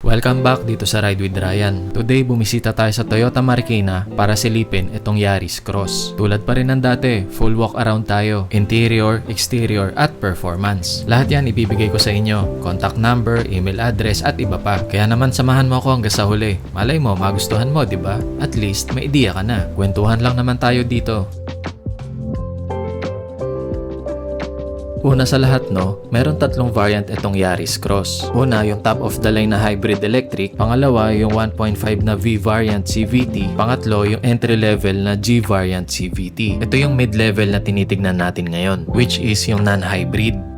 Welcome back dito sa Ride with Ryan. Today bumisita tayo sa Toyota Marikina para silipin itong Yaris Cross. Tulad pa rin ng dati, full walk around tayo. Interior, exterior at performance. Lahat yan ibibigay ko sa inyo. Contact number, email address at iba pa. Kaya naman samahan mo ako hanggang sa huli. Malay mo, magustuhan mo, di ba? At least may ideya ka na. Kwentuhan lang naman tayo dito. Una sa lahat meron tatlong variant itong Yaris Cross. Una, yung top of the line na hybrid electric. Pangalawa, yung 1.5 na V variant CVT. Pangatlo, yung entry level na G variant CVT. Ito yung mid-level na tinitignan natin ngayon, which is yung non-hybrid.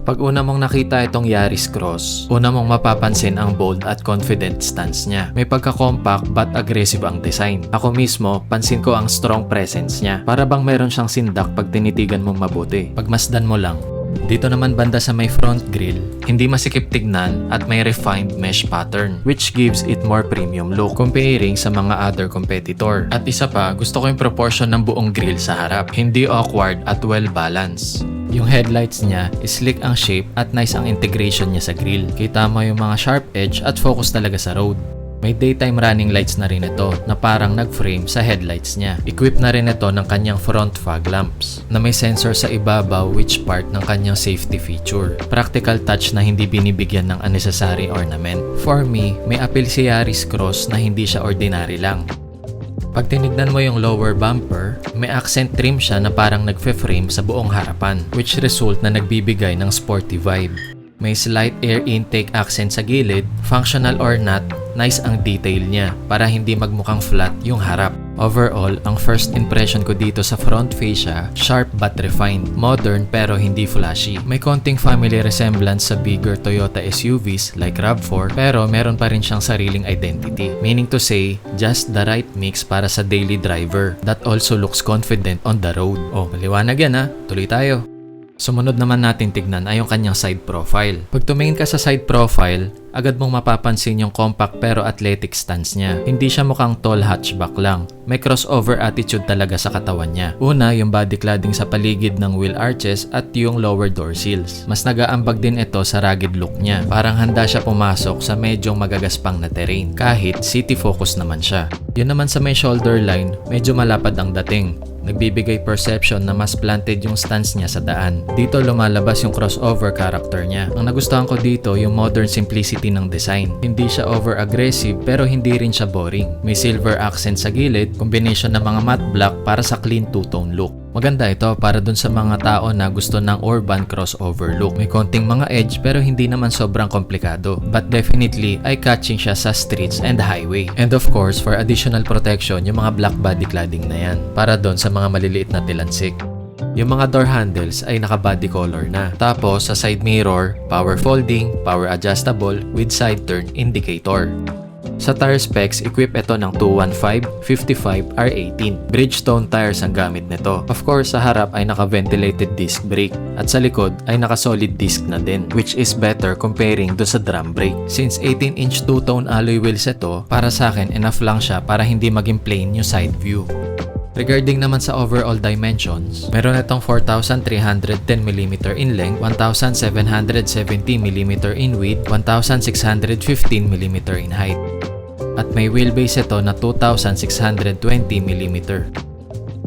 Pag una mong nakita itong Yaris Cross, una mong mapapansin ang bold at confident stance niya. May pagka-compact but aggressive ang design. Ako mismo, pansin ko ang strong presence niya. Para bang meron siyang sindak pag tinitigan mong mabuti. Pagmasdan mo lang. Dito naman banda sa may front grille, hindi masikip tignan at may refined mesh pattern which gives it more premium look comparing sa mga other competitor. At isa pa, gusto ko yung proportion ng buong grille sa harap. Hindi awkward at well balanced. Yung headlights niya, slick ang shape at nice ang integration niya sa grille. Kita mo yung mga sharp edge at focus talaga sa road. May daytime running lights na rin ito na parang nag-frame sa headlights niya. Equip na rin ito ng kanyang front fog lamps na may sensor sa ibabaw which part ng kanyang safety feature. Practical touch na hindi binibigyan ng unnecessary ornament. For me, may appeal si Yaris Cross na hindi siya ordinary lang. Pag tinignan mo yung lower bumper, may accent trim siya na parang nagfe-frame sa buong harapan, which result na nagbibigay ng sporty vibe. May slight air intake accent sa gilid, functional or not, nice ang detail niya para hindi magmukhang flat yung harap. Overall, ang first impression ko dito sa front fascia, sharp but refined, modern pero hindi flashy. May konting family resemblance sa bigger Toyota SUVs like RAV4 pero meron pa rin siyang sariling identity. Meaning to say, just the right mix para sa daily driver that also looks confident on the road. Oh, maliwanag yan ha, tuloy tayo. Sumunod naman natin tignan ay yung kanyang side profile. Pag tumingin ka sa side profile, agad mong mapapansin yung compact pero athletic stance niya. Hindi siya mukhang tall hatchback lang. May crossover attitude talaga sa katawan niya. Una, yung body cladding sa paligid ng wheel arches at yung lower door sills. Mas nag-aambag din ito sa rugged look niya. Parang handa siya pumasok sa medyong magagaspang na terrain. Kahit city focus naman siya. Yun naman sa may shoulder line, medyo malapad ang dating. Nagbibigay perception na mas planted yung stance niya sa daan. Dito lumalabas yung crossover character niya. Ang nagustuhan ko dito yung modern simplicity ng design. Hindi siya over-aggressive pero hindi rin siya boring. May silver accent sa gilid, combination ng mga matte black para sa clean two-tone look. Maganda ito para dun sa mga tao na gusto ng urban crossover look. May konting mga edge pero hindi naman sobrang komplikado. But definitely, eye-catching siya sa streets and highway. And of course, for additional protection, yung mga black body cladding na yan. Para dun sa mga maliliit na tilansik. Yung mga door handles ay naka-body color na. Tapos sa side mirror, power folding, power adjustable with side turn indicator. Sa tire specs, equip ito ng 215, 55, R18. Bridgestone tires ang gamit nito. Of course, sa harap ay naka-ventilated disc brake at sa likod ay naka-solid disc na din, which is better comparing do sa drum brake. Since 18-inch two-tone alloy wheels ito, para sa akin enough lang siya para hindi maging plain yung side view. Regarding naman sa overall dimensions, meron itong 4,310mm in length, 1,770mm in width, 1,615mm in height. At may wheelbase ito na 2,620mm.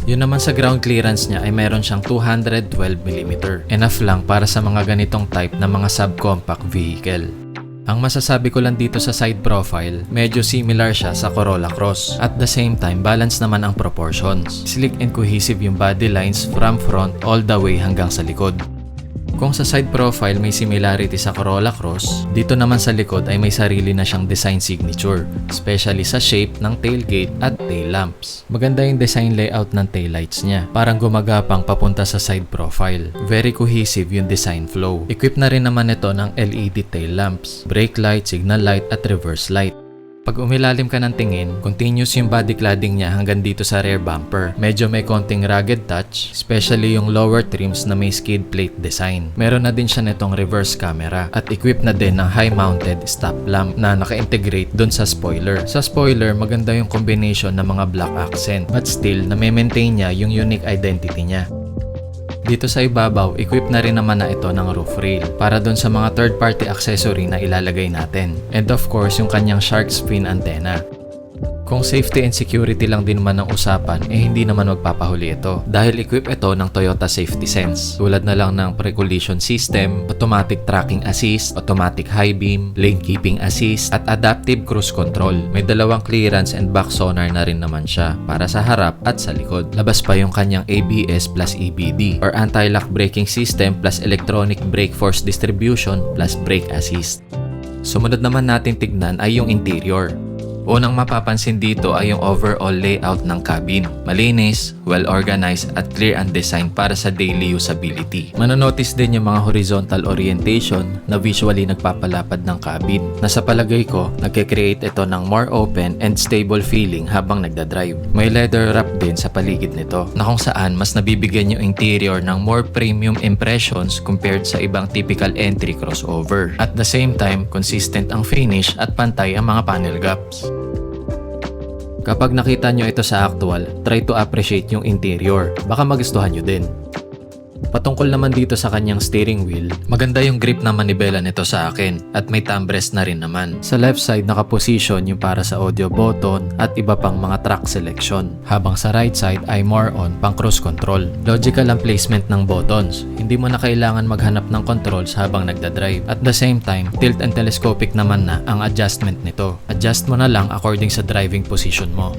Yun naman sa ground clearance niya ay meron siyang 212mm. Enough lang para sa mga ganitong type na mga subcompact vehicle. Ang masasabi ko lang dito sa side profile, medyo similar siya sa Corolla Cross. At the same time, balance naman ang proportions. Slick and cohesive yung body lines from front all the way hanggang sa likod. Kung sa side profile may similarity sa Corolla Cross, dito naman sa likod ay may sarili na siyang design signature, especially sa shape ng tailgate at tail lamps. Maganda yung design layout ng taillights niya, parang gumagapang papunta sa side profile. Very cohesive yung design flow. Equip na rin naman ito ng LED tail lamps, brake light, signal light at reverse light. Pag umilalim ka ng tingin, continuous yung body cladding niya hanggang dito sa rear bumper. Medyo may konting rugged touch, especially yung lower trims na may skid plate design. Meron na din siya nitong reverse camera at equipped na din ng high-mounted stop lamp na naka-integrate dun sa spoiler. Sa spoiler, maganda yung combination ng mga black accent but still, na-maintain niya yung unique identity niya. Dito sa ibabaw, equip na rin naman na ito ng roof rail para dun sa mga third-party accessory na ilalagay natin. And of course, yung kanyang shark fin antenna. Kung safety and security lang din naman ang usapan, hindi naman magpapahuli ito. Dahil equip ito ng Toyota Safety Sense. Tulad na lang ng pre-collision system, automatic tracking assist, automatic high beam, lane keeping assist, at adaptive cruise control. May dalawang clearance and back sonar na rin naman siya para sa harap at sa likod. Labas pa yung kanyang ABS plus EBD or anti-lock braking system plus electronic brake force distribution plus brake assist. Sumunod naman natin tignan ay yung interior. Unang mapapansin dito ay yung overall layout ng cabin. Malinis, well-organized at clear ang design para sa daily usability. Manonotice din yung mga horizontal orientation na visually nagpapalapad ng cabin. Na sa palagay ko, nagkikreate ito ng more open and stable feeling habang nagdadrive. May leather wrap din sa paligid nito na kung saan mas nabibigyan yung interior ng more premium impressions compared sa ibang typical entry crossover. At the same time, consistent ang finish at pantay ang mga panel gaps. Kapag nakita nyo ito sa actual, try to appreciate yung interior. Baka magustuhan nyo din. Patungkol naman dito sa kanyang steering wheel, maganda yung grip na manibela nito sa akin at may thumb rest na rin naman. Sa left side nakaposition yung para sa audio button at iba pang mga track selection. Habang sa right side ay more on pang cruise control. Logical ang placement ng buttons. Hindi mo na kailangan maghanap ng controls habang nagdadrive. At the same time, tilt and telescopic naman na ang adjustment nito. Adjust mo na lang according sa driving position mo.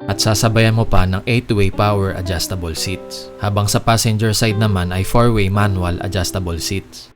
At sasabayan mo pa ng 8-way power adjustable seats. Habang sa passenger side naman ay 4-way manual adjustable seats.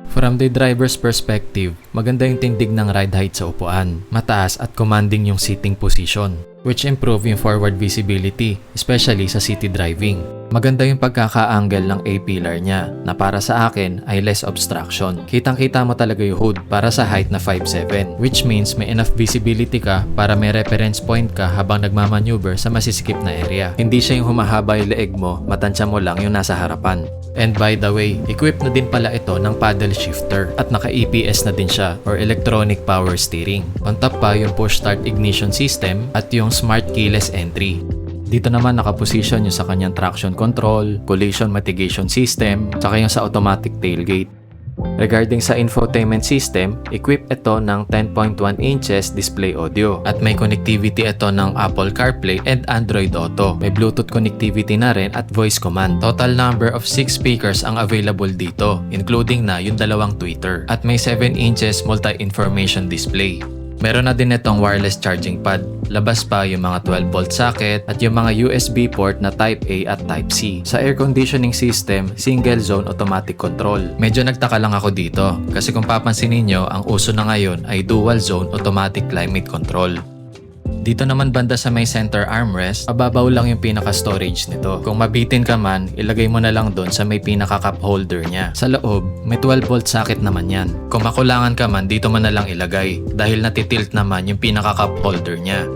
From the driver's perspective, maganda yung tindig ng ride height sa upuan. Mataas at commanding yung seating position, which improve yung forward visibility, especially sa city driving. Maganda yung pagkaka-angle ng A-pillar niya na para sa akin ay less obstruction. Kitang-kita mo talaga yung hood para sa height na 5'7", which means may enough visibility ka para may reference point ka habang nagmamaneuver sa masisikip na area. Hindi siya yung humahaba yung leeg mo, matansya mo lang yung nasa harapan. And by the way, equipped na din pala ito ng paddle shifter at naka-EPS na din siya or electronic power steering. On top pa yung push start ignition system at yung smart keyless entry. Dito naman nakaposition yung sa kanyang traction control, collision mitigation system, saka yung sa automatic tailgate. Regarding sa infotainment system, equipped ito ng 10.1 inches display audio at may connectivity ito ng Apple CarPlay and Android Auto. May Bluetooth connectivity na rin at voice command. Total number of 6 speakers ang available dito, including na yung dalawang tweeter. At may 7 inches multi-information display. Meron na din itong wireless charging pad. Labas pa yung mga 12-volt socket at yung mga USB port na Type A at Type C. Sa air conditioning system, single zone automatic control. Medyo nagtaka lang ako dito kasi kung papansin ninyo, ang uso na ngayon ay dual zone automatic climate control. Dito naman banda sa may center armrest, mababaw lang yung pinaka-storage nito. Kung mabitin ka man, ilagay mo na lang doon sa may pinaka-cup holder niya. Sa loob, may 12-volt socket naman yan. Kung makulangan ka man, dito mo na lang ilagay dahil natitilt naman yung pinaka-cup holder niya.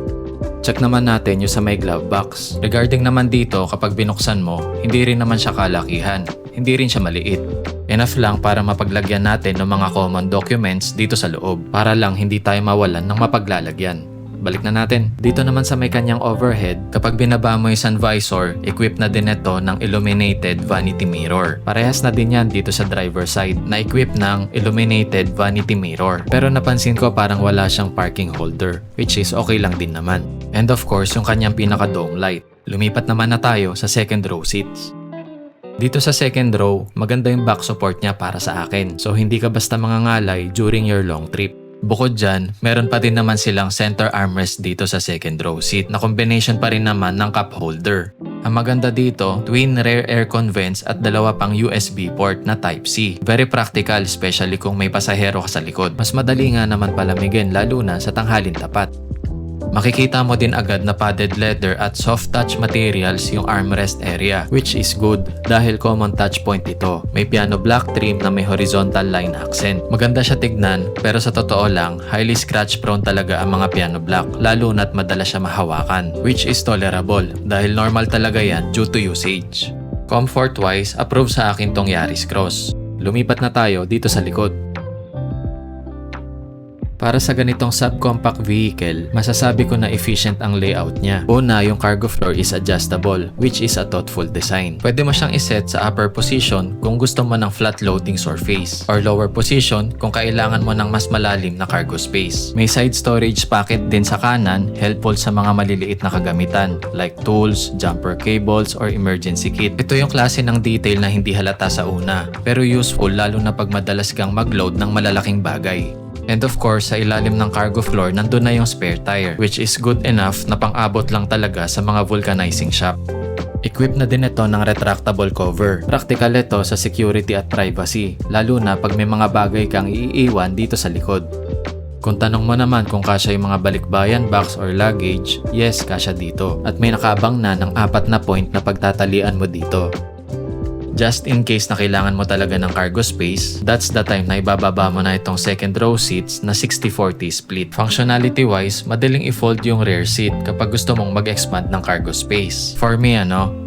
Check naman natin yung sa may glove box. Regarding naman dito, kapag binuksan mo, hindi rin naman siya kalakihan. Hindi rin siya maliit. Enough lang para mapaglagyan natin ng mga common documents dito sa loob para lang hindi tayo mawalan ng mapaglalagyan. Balik na natin. Dito naman sa may kanyang overhead, kapag binaba mo yung sun visor, equipped na din ito ng illuminated vanity mirror. Parehas na din yan dito sa driver side na equipped ng illuminated vanity mirror. Pero napansin ko parang wala siyang parking holder, which is okay lang din naman. And of course, yung kanyang pinaka-dome light. Lumipat naman na tayo sa second row seats. Dito sa second row, maganda yung back support niya para sa akin. So hindi ka basta mangangalay during your long trip. Bukod dyan, meron pa din naman silang center armrest dito sa second row seat na combination pa rin naman ng cup holder. Ang maganda dito, twin rear aircon vents at dalawa pang USB port na Type-C. Very practical, especially kung may pasahero ka sa likod. Mas madali nga naman palamigin lalo na sa tanghalin tapat. Makikita mo din agad na padded leather at soft touch materials yung armrest area, which is good dahil common touch point ito. May piano black trim na may horizontal line accent. Maganda siya tignan pero sa totoo lang, highly scratch prone talaga ang mga piano black, lalo na't madalas siya mahawakan, which is tolerable dahil normal talaga yan due to usage. Comfort wise, approve sa akin tong Yaris Cross. Lumipat na tayo dito sa likod. Para sa ganitong subcompact vehicle, masasabi ko na efficient ang layout niya. Una, yung cargo floor is adjustable, which is a thoughtful design. Pwede mo siyang iset sa upper position kung gusto mo ng flat loading surface, or lower position kung kailangan mo ng mas malalim na cargo space. May side storage pocket din sa kanan, helpful sa mga maliliit na kagamitan like tools, jumper cables, or emergency kit. Ito yung klase ng detail na hindi halata sa una, pero useful lalo na pag madalas kang mag-load ng malalaking bagay. And of course, sa ilalim ng cargo floor, nandun na yung spare tire, which is good enough na pang-abot lang talaga sa mga vulcanizing shop. Equipped na din ito ng retractable cover. Practical ito sa security at privacy, lalo na pag may mga bagay kang iiwan dito sa likod. Kung tanong mo naman kung kasya yung mga balikbayan box or luggage, yes, kasya dito. At may nakaabang na ng 4 na point na pagtatalian mo dito. Just in case na kailangan mo talaga ng cargo space, that's the time na ibababa mo na itong second row seats na 60-40 split. Functionality wise, madaling i-fold yung rear seat kapag gusto mong mag-expand ng cargo space. For me,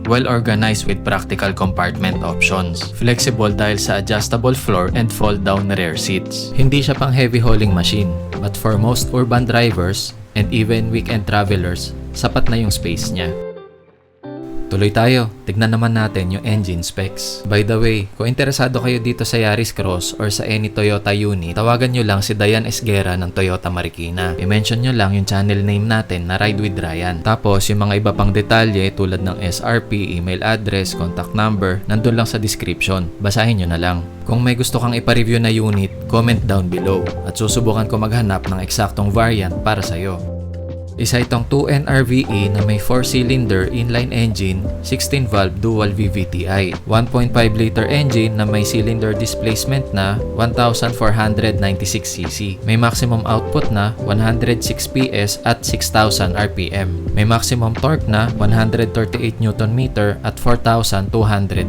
well organized with practical compartment options. Flexible dahil sa adjustable floor and fold down rear seats. Hindi siya pang heavy hauling machine, but for most urban drivers and even weekend travelers, sapat na yung space niya. Tuloy tayo, tignan naman natin yung engine specs. By the way, kung interesado kayo dito sa Yaris Cross or sa any Toyota unit, tawagan nyo lang si Dayan Esguera ng Toyota Marikina. I-mention nyo lang yung channel name natin na Ride with Ryan. Tapos yung mga iba pang detalye tulad ng SRP, email address, contact number, nandun lang sa description. Basahin nyo na lang. Kung may gusto kang ipa-review na unit, comment down below at susubukan ko maghanap ng eksaktong variant para sa'yo. Isa itong 2NRVE na may 4-cylinder inline engine, 16-valve dual VVTi, 1.5-liter engine na may cylinder displacement na 1,496cc. May maximum output na 106 PS at 6,000 RPM. May maximum torque na 138 Nm at 4,200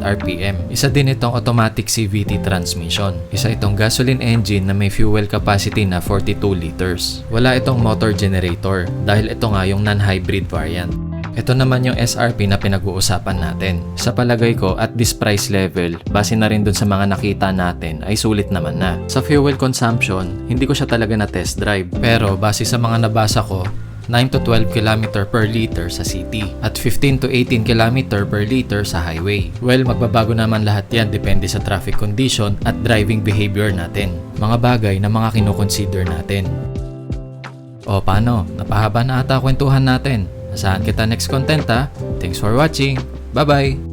RPM. Isa din itong automatic CVT transmission. Isa itong gasoline engine na may fuel capacity na 42 liters. Wala itong motor generator dahil ito nga yung non-hybrid variant. Ito naman yung SRP na pinag-uusapan natin. Sa palagay ko at this price level, base na rin dun sa mga nakita natin ay sulit naman na. Sa fuel consumption, hindi ko siya talaga na test drive. Pero base sa mga nabasa ko, 9 to 12 km per liter sa city at 15 to 18 km per liter sa highway. Well, magbabago naman lahat yan depende sa traffic condition at driving behavior natin. Mga bagay na mga kinoconsider natin. O paano? Napahaba na ata kwentuhan natin. Asahan kita next content ha. Thanks for watching. Bye-bye!